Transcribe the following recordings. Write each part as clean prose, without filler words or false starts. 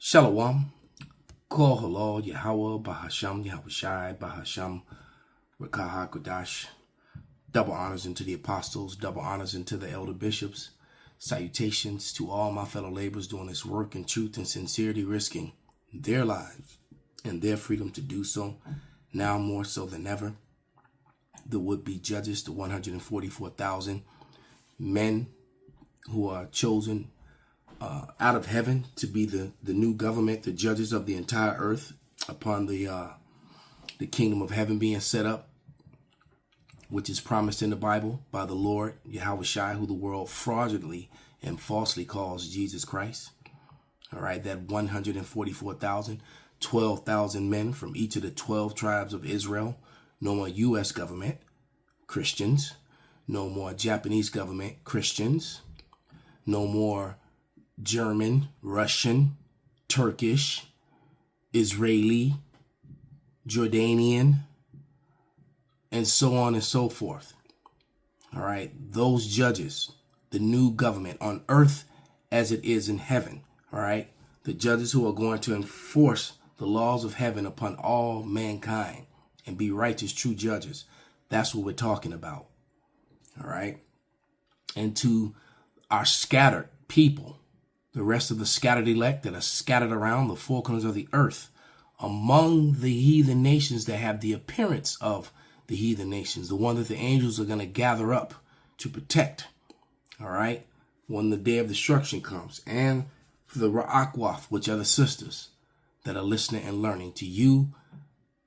Shalom. Kol halal Yahweh Bahasham Yahushai Bahasham Rakaha Kodash. Double honors into the apostles, double honors into the elder bishops. Salutations to all my fellow laborers doing this work in truth and sincerity, risking their lives and their freedom to do so, now more so than ever. The would-be judges, the 144,000 men who are chosen out of heaven to be the new government, the judges of the entire earth upon the kingdom of heaven being set up, which is promised in the Bible by the Lord, Yahushai, who the world fraudulently and falsely calls Jesus Christ. All right, that 144,000, 12,000 men from each of the 12 tribes of Israel. No more U.S. government, Christians. No more Japanese government, Christians. No more German, Russian, Turkish, Israeli, Jordanian, and so on and so forth. All right, those judges, the new government on earth as it is in heaven. All right, the judges who are going to enforce the laws of heaven upon all mankind and be righteous, true judges. That's what we're talking about. All right, and to our scattered people, the rest of the scattered elect that are scattered around the four corners of the earth, among the heathen nations that have the appearance of the heathen nations, the one that the angels are going to gather up to protect, all right, when the day of destruction comes. And for the Ra'akwaf, which are the sisters that are listening and learning. To you,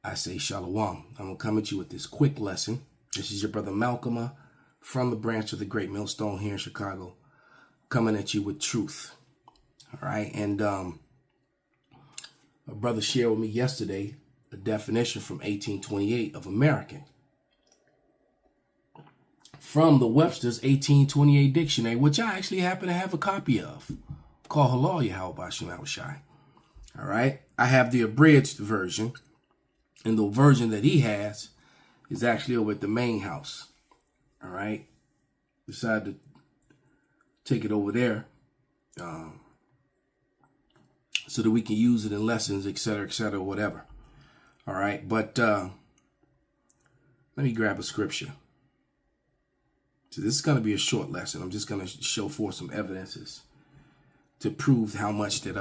I say shalom. I'm going to come at you with this quick lesson. This is your brother Malcolm from the branch of the Great Millstone here in Chicago, coming at you with truth. All right, and a brother shared with me yesterday a definition from 1828 of American from the Webster's 1828 dictionary, which I actually happen to have a copy of, called Halal Yahweh Bashim Awashai. All right, I have the abridged version, and the version that he has is actually over at the main house. All right, decided to take it over there so that we can use it in lessons, etc., whatever. All right, but let me grab a scripture. So this is going to be a short lesson. I'm just going to show forth some evidences to prove how much that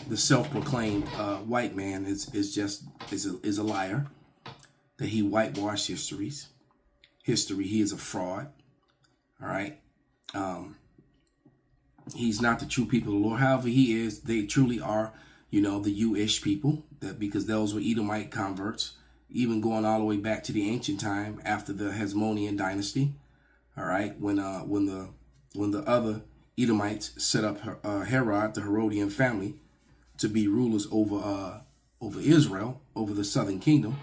the self-proclaimed white man is a liar, that he whitewashed history. He is a fraud. All right. He's not the true people of the Lord. However, he is. They truly are, the U-ish people, that because those were Edomite converts, even going all the way back to the ancient time after the Hasmonean dynasty. All right, when the other Edomites set up Herod, the Herodian family, to be rulers over Israel, over the southern kingdom,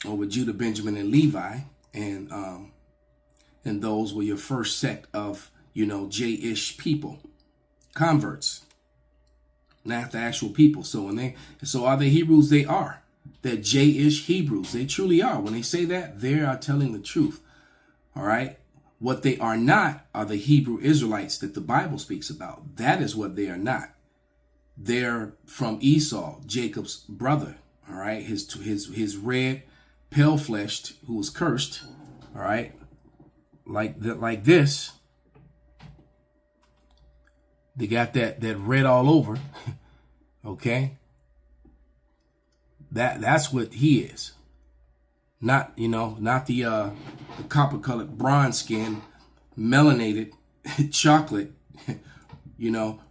over Judah, Benjamin, and Levi, and those were your first sect of J-ish people, converts, not the actual people. So are they Hebrews? They are. They're J-ish Hebrews. They truly are. When they say that, they are telling the truth. All right. What they are not are the Hebrew Israelites that the Bible speaks about. That is what they are not. They're from Esau, Jacob's brother. All right. His red, pale-fleshed, who was cursed. All right. Like this. They got that red all over. Okay. That's what he is. Not the copper colored bronze skin, melanated chocolate,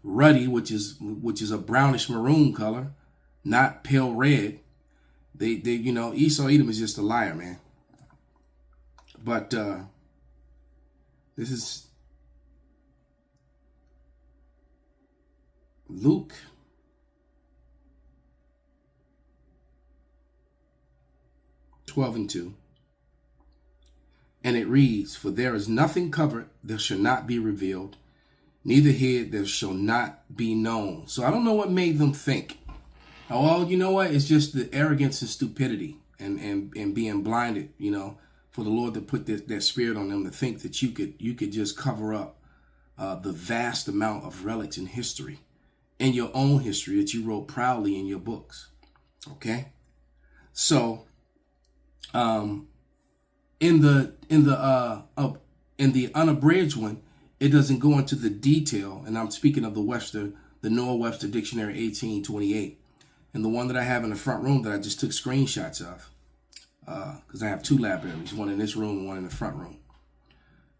ruddy, which is a brownish maroon color, not pale red. They Esau Edom is just a liar, man. But this is Luke 12:2. And it reads, "For there is nothing covered that shall not be revealed, neither hid that shall not be known." So I don't know what made them think. Oh, well, you know what? It's just the arrogance and stupidity and being blinded, for the Lord to put that spirit on them to think that you could just cover up the vast amount of relics in history in your own history that you wrote proudly in your books. Okay, so in the unabridged one, it doesn't go into the detail, and I'm speaking of the Noah Webster Dictionary 1828, and the one that I have in the front room that I just took screenshots of, because I have two libraries, one in this room and one in the front room,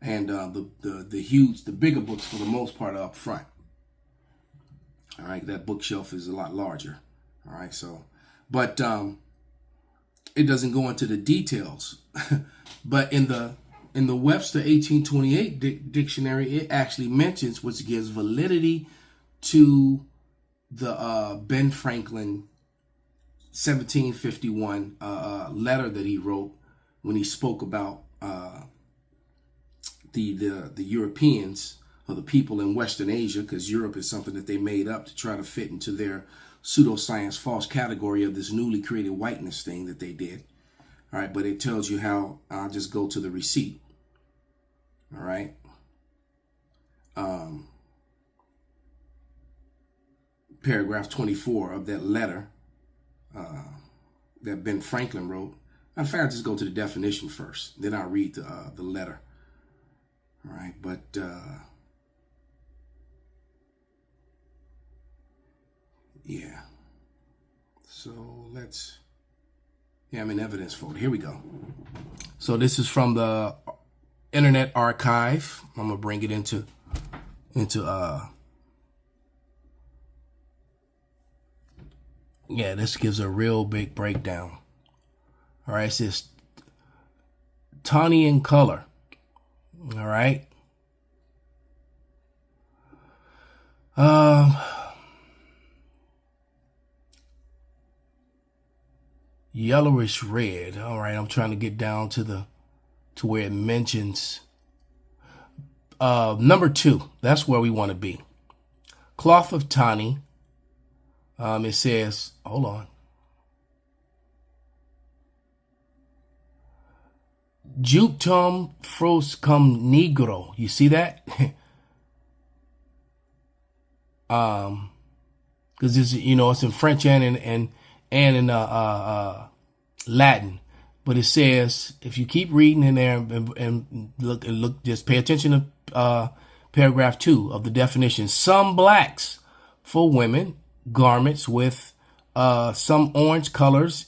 and the bigger books for the most part are up front. All right, that bookshelf is a lot larger. All right, so, but it doesn't go into the details, but in the Webster 1828 dictionary, it actually mentions, which gives validity to the Ben Franklin 1751 letter that he wrote when he spoke about the Europeans, or the people in Western Asia, because Europe is something that they made up to try to fit into their pseudoscience false category of this newly created whiteness thing that they did. All right, but it tells you how. I'll just go to the receipt. All right. Paragraph 24 of that letter that Ben Franklin wrote. In fact, I'll just go to the definition first. Then I'll read the letter. All right, but yeah. So I'm in evidence folder. Here we go. So this is from the Internet Archive. I'm gonna bring it into yeah, this gives a real big breakdown. All right, it says tawny in color. All right. Yellowish red. All right, I'm trying to get down to where it mentions number 2. That's where we want to be. Cloth of tawny. It says, hold on. Juctum froscum negro. You see that? Because it's, it's in French and in Latin, but it says, if you keep reading in there and look, just pay attention to paragraph 2 of the definition. Some blacks for women, garments with some orange colors,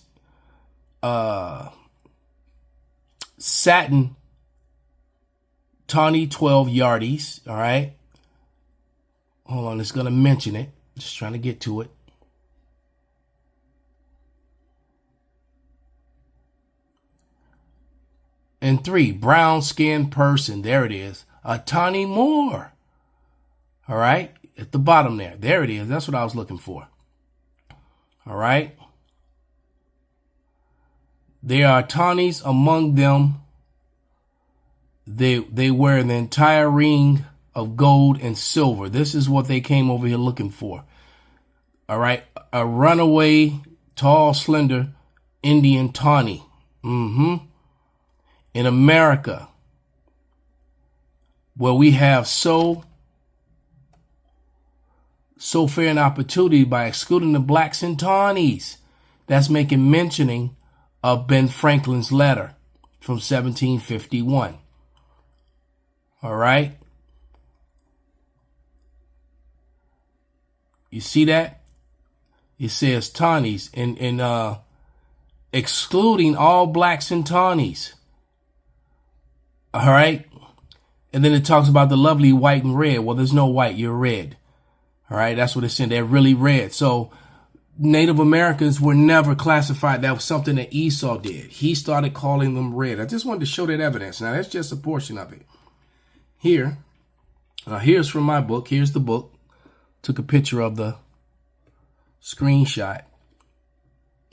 satin, tawny 12 yardies. All right, hold on, it's gonna mention it. Just trying to get to it. And 3, brown skinned person. There it is. A tawny more. All right. At the bottom there. There it is. That's what I was looking for. All right. There are tawnies among them. They wear the entire ring of gold and silver. This is what they came over here looking for. All right. A runaway, tall, slender Indian tawny. In America, where we have so fair an opportunity by excluding the blacks and tawnies, that's making mentioning of Ben Franklin's letter from 1751. All right. You see that? It says tawnies and excluding all blacks and tawnies. All right. And then it talks about the lovely white and red. Well, there's no white. You're red. All right. That's what it's saying. They're really red. So Native Americans were never classified. That was something that Esau did. He started calling them red. I just wanted to show that evidence. Now, that's just a portion of it. Here. Here's from my book. Here's the book. Took a picture of the screenshot.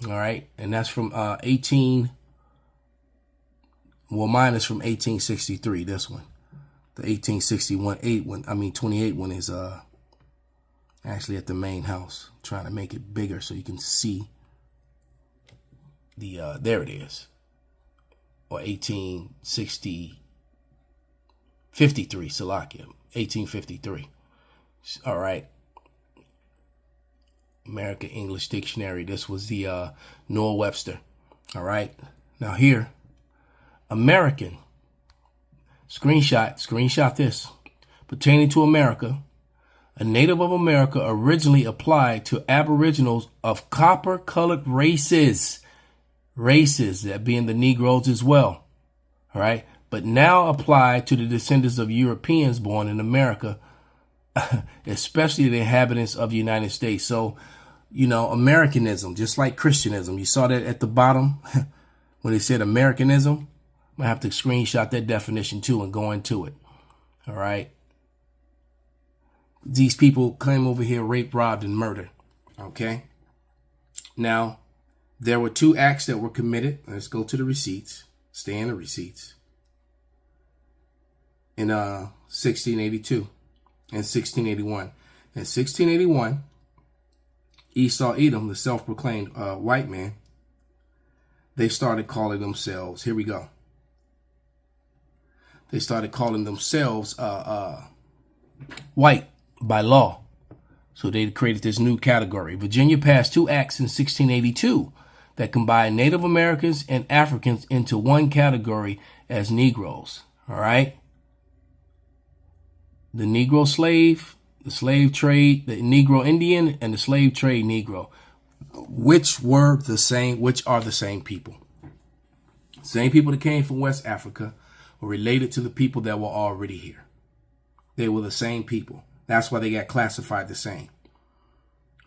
All right. And that's from mine is from 1863, this one. The 28 one is actually at the main house. I'm trying to make it bigger so you can see the there it is. Or 53, Salakia, 1853. All right. American English Dictionary. This was the Noah Webster. All right. Now here, American. Screenshot this. Pertaining to America, a native of America originally applied to aboriginals of copper-colored races. Races, that being the Negroes as well. All right. But now applied to the descendants of Europeans born in America, especially the inhabitants of the United States. So, you know, Americanism, just like Christianism. You saw that at the bottom when they said Americanism. I'm going to have to screenshot that definition too and go into it. All right. These people came over here, raped, robbed, and murdered. Okay. Now, there were 2 acts that were committed. Let's go to the receipts. Stay in the receipts. In 1682 and 1681. In 1681, Esau Edom, the self-proclaimed white man, they started calling themselves, here we go. They started calling themselves white by law. So they created this new category. Virginia passed 2 acts in 1682 that combined Native Americans and Africans into one category as Negroes. All right. The Negro slave, the slave trade, the Negro Indian, and the slave trade Negro, which are the same people. Same people that came from West Africa were related to the people that were already here. They were the same people. That's why they got classified the same.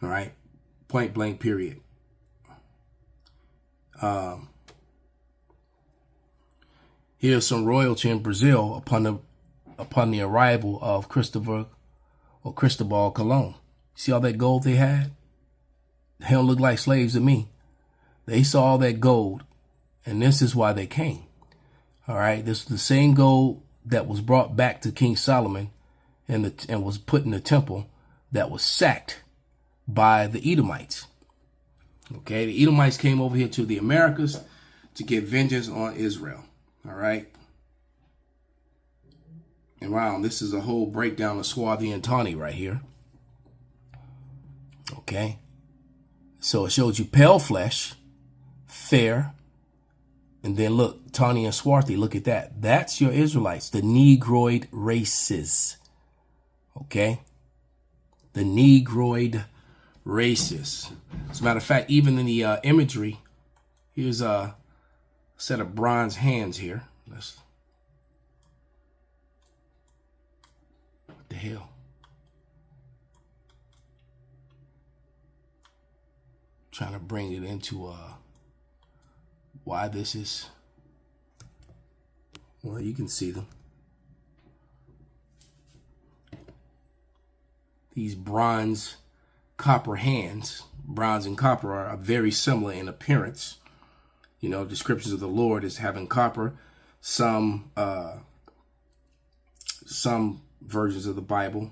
All right. Point blank, period. Here's some royalty in Brazil upon the arrival of Cristobal Colon. See all that gold they had? They don't look like slaves to me. They saw all that gold, and this is why they came. All right, this is the same gold that was brought back to King Solomon and was put in the temple that was sacked by the Edomites. Okay, the Edomites came over here to the Americas to get vengeance on Israel. All right. And wow, this is a whole breakdown of Swarthy and Tawny right here. Okay. So it shows you pale flesh, fair, and then look, Tawny and Swarthy, look at that. That's your Israelites, the Negroid races. Okay. The Negroid races. As a matter of fact, even in the imagery, here's a set of bronze hands here. What the hell? Trying to bring it into why this is. Well, you can see them. These bronze copper hands, bronze and copper are very similar in appearance. You know, descriptions of the Lord as having copper. Some versions of the Bible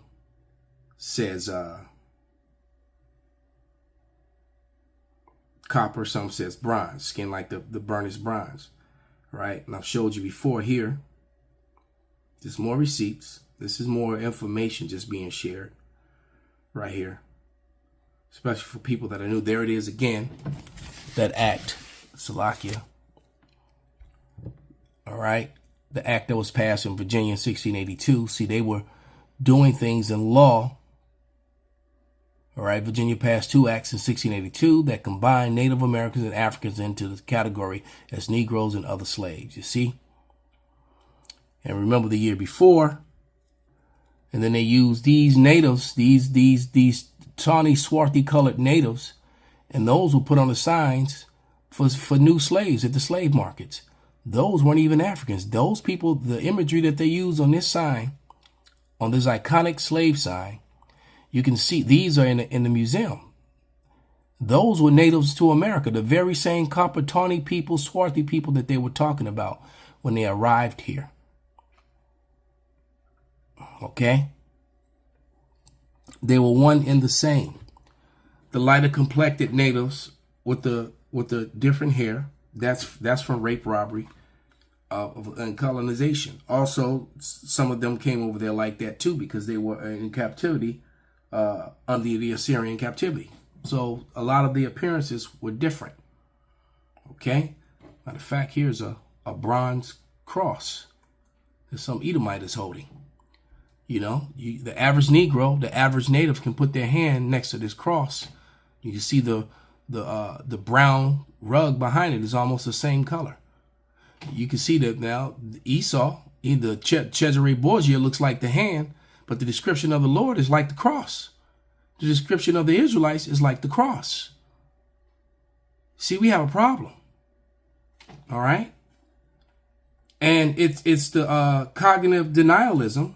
says copper, some says bronze, skin like the burnished bronze, right? And I've showed you before here. There's more receipts. This is more information just being shared right here, especially for people that are new. There it is again, that act, Salakia. All right. The act that was passed in Virginia in 1682. See, they were doing things in law. All right. Virginia passed 2 acts in 1682 that combined Native Americans and Africans into the category as Negroes and other slaves. You see? And remember the year before. And then they used these natives, these tawny, swarthy colored natives, and those were put on the signs for new slaves at the slave markets. Those weren't even Africans. Those people, the imagery that they use on this sign, on this iconic slave sign, you can see these are in the museum. Those were natives to America, the very same copper tawny people, swarthy people that they were talking about when they arrived here. Okay? They were one and the same. The lighter complected natives with the different hair, that's from rape, robbery, and colonization. Also, some of them came over there like that too because they were in captivity under the Assyrian captivity. So a lot of the appearances were different. Okay. Matter of fact, here's a bronze cross that some Edomite is holding. You know, the average Negro, the average native can put their hand next to this cross. You can see the brown rug behind it is almost the same color. You can see that now Esau, the Cesare Borgia looks like the hand, but the description of the Lord is like the cross. The description of the Israelites is like the cross. See, we have a problem. All right. And it's the cognitive denialism.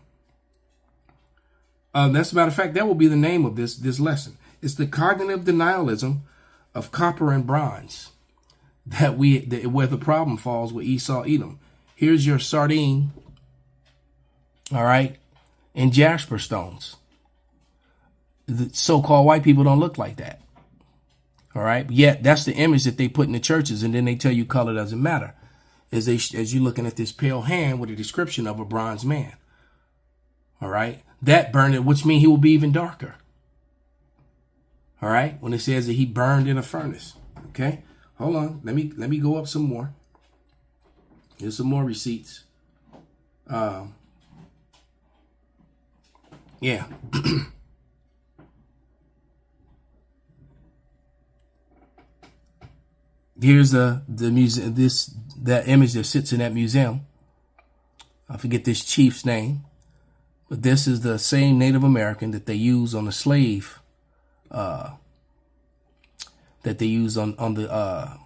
That's a matter of fact, that will be the name of this lesson. It's the cognitive denialism of copper and bronze where the problem falls with Esau, Edom. Here's your sardine, all right, and jasper stones. The so-called white people don't look like that, all right? Yet that's the image that they put in the churches, and then they tell you color doesn't matter, as you're looking at this pale hand with a description of a bronze man, all right? That burned, which means he will be even darker. All right, when it says that he burned in a furnace. Okay, hold on. Let me go up some more. Here's some more receipts. Yeah. Here's the museum. That image that sits in that museum. I forget this chief's name, but this is the same Native American that they use on the slave. That they use on the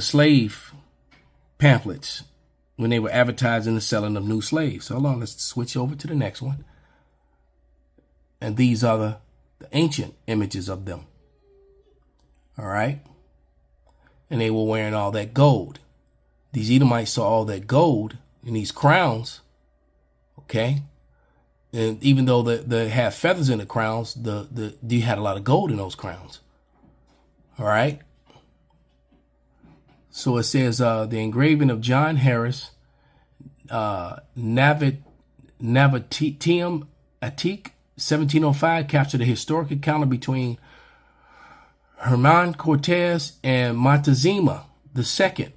slave pamphlets when they were advertising the selling of new slaves. Hold on, let's switch over to the next one. And these are the ancient images of them. All right. And they were wearing all that gold. These Edomites saw all that gold in these crowns. Okay. And even though they have feathers in the crowns, you had a lot of gold in those crowns. All right. So it says the engraving of John Harris, Navitium Attic, 1705, captured a historic encounter between Herman Cortez and Montezuma II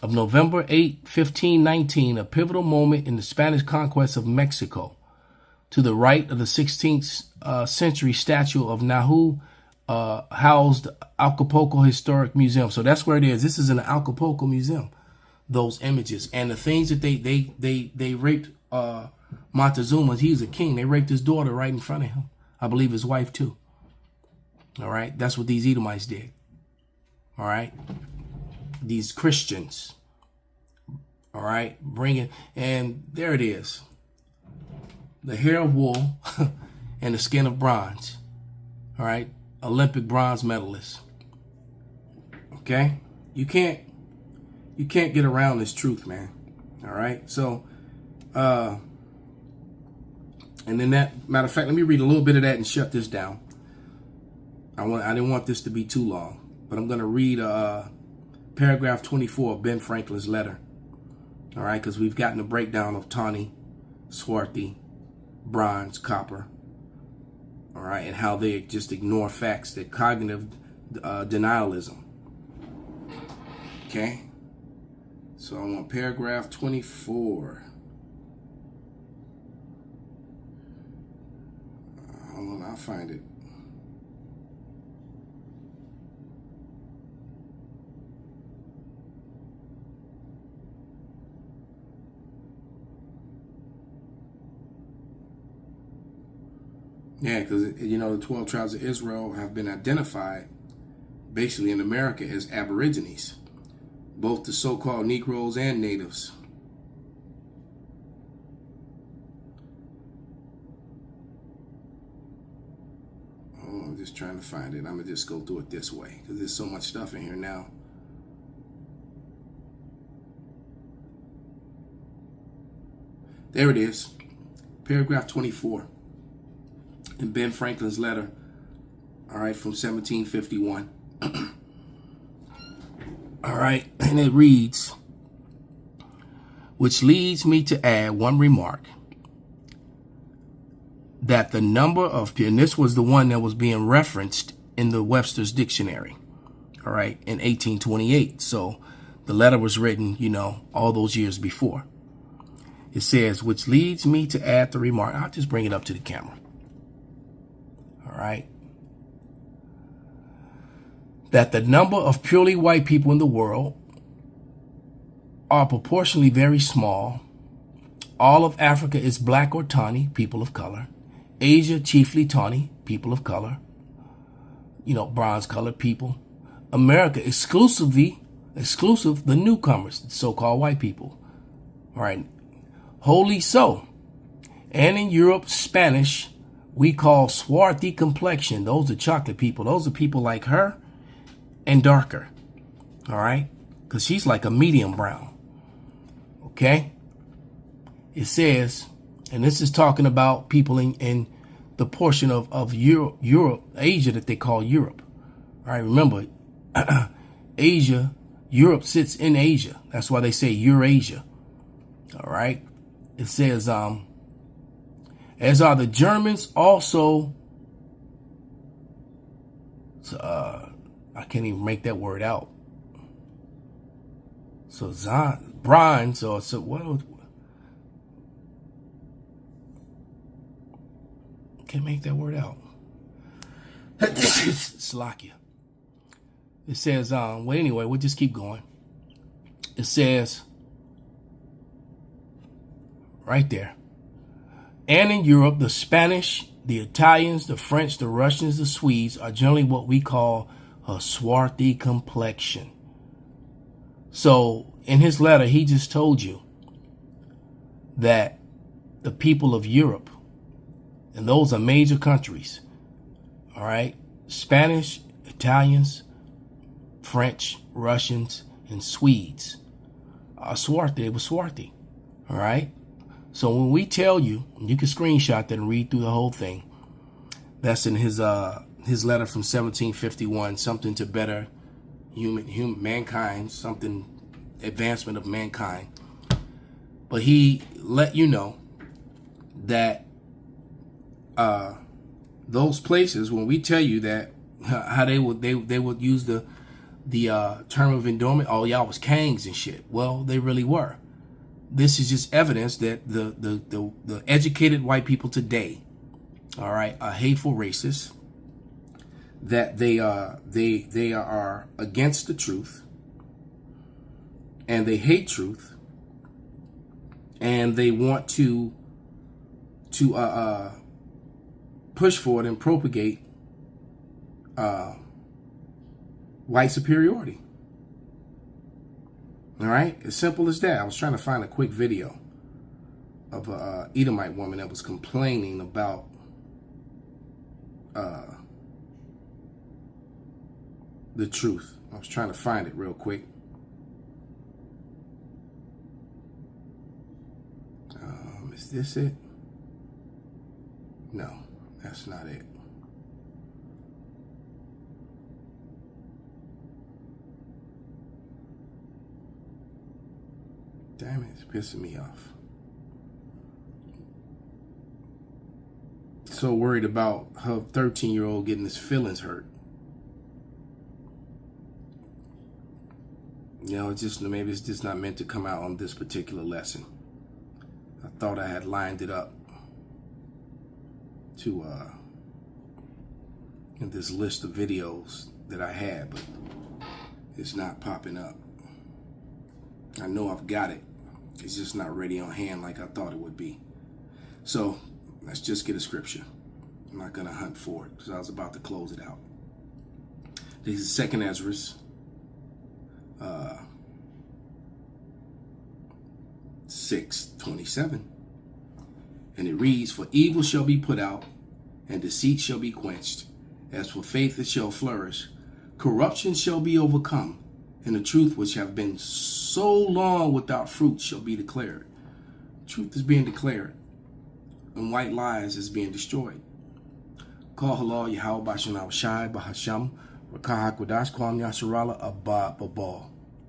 of November 8, 1519, a pivotal moment in the Spanish conquest of Mexico. To the right of the 16th century statue of Nahu housed Acapulco Historic Museum. So that's where it is. This is in the Acapulco Museum. Those images and the things that they raped Montezuma. He's a king. They raped his daughter right in front of him. I believe his wife too. All right. That's what these Edomites did. All right. These Christians. All right. Bring it. And there it is. The hair of wool and the skin of bronze. All right. Olympic bronze medalist. Okay. You can't get around this truth, man. All right. So, and then that, matter of fact, let me read a little bit of that and shut this down. I didn't want this to be too long, but I'm going to read paragraph 24 of Ben Franklin's letter. All right. Because we've gotten a breakdown of tawny, swarthy, bronze, copper, all right, and how they just ignore facts, that cognitive denialism. Okay, so I'm on paragraph 24. Hold on, I'll find it. Yeah, because, you know, the 12 tribes of Israel have been identified basically in America as aborigines, both the so-called Negroes and natives. Oh, I'm just trying to find it. I'm going to just go through it this way because there's so much stuff in here now. There it is. Paragraph 24. In Ben Franklin's letter, all right, from 1751. All right, and it reads, which leads me to add one remark. that the number of, and this was the one that was being referenced in the Webster's Dictionary, all right, in 1828. So the letter was written, you know, all those years before. It says, which leads me to add the remark. I'll just bring it up to the camera. All right. That the number of purely white people in the world are proportionally very small. All of Africa is black or tawny, people of color. Asia, chiefly tawny, people of color. You know, bronze colored people. America, exclusive, the newcomers, the so-called white people. All right. Wholly so. And in Europe, Spanish, we call swarthy complexion. Those are chocolate people. Those are people like her and darker. All right. Because she's like a medium brown. Okay. It says, and this is talking about people in the portion of Europe, Asia that they call Europe. All right, remember, Asia, Europe sits in Asia. That's why they say Eurasia. All right. It says, as are the Germans also, I can't even make that word out. So bronze, or so what? Can't make that word out. Slovakia. It says, well, anyway, we'll just keep going. It says, right there. And in Europe, the Spanish, the Italians, the French, the Russians, the Swedes are generally what we call a swarthy complexion. So in his letter, he just told you that the people of Europe, and those are major countries, all right? Spanish, Italians, French, Russians, and Swedes are swarthy. They were swarthy, all right? So when we tell you, you can screenshot that and read through the whole thing. That's in his letter from 1751, something to better mankind, something advancement of mankind. But he let you know that those places, when we tell you that how they would use the term of endowment, oh y'all was kangs and shit. Well, they really were. This is just evidence that the educated white people today, all right, are hateful racists. That they are against the truth, and they hate truth, and they want to push forward and propagate white superiority. All right, as simple as that. I was trying to find a quick video of a Edomite woman that was complaining about the truth. I was trying to find it real quick. Is this it? No, that's not it. Damn it, it's pissing me off. So worried about her 13-year-old getting his feelings hurt. You know, maybe it's just not meant to come out on this particular lesson. I thought I had lined it up to in this list of videos that I had, but it's not popping up. I know I've got it. It's just not ready on hand like I thought it would be. So let's just get a scripture. I'm not going to hunt for it because I was about to close it out. This is 2 Ezra 6:27. And it reads, for evil shall be put out, and deceit shall be quenched. As for faith, it shall flourish. Corruption shall be overcome, and the truth which have been so long without fruit shall be declared. Truth is being declared, and white lies is being destroyed. Call halal Yahweh Bashan Shai Bahasham Rakah Hakodash Kwam Yasharala Abba Babal.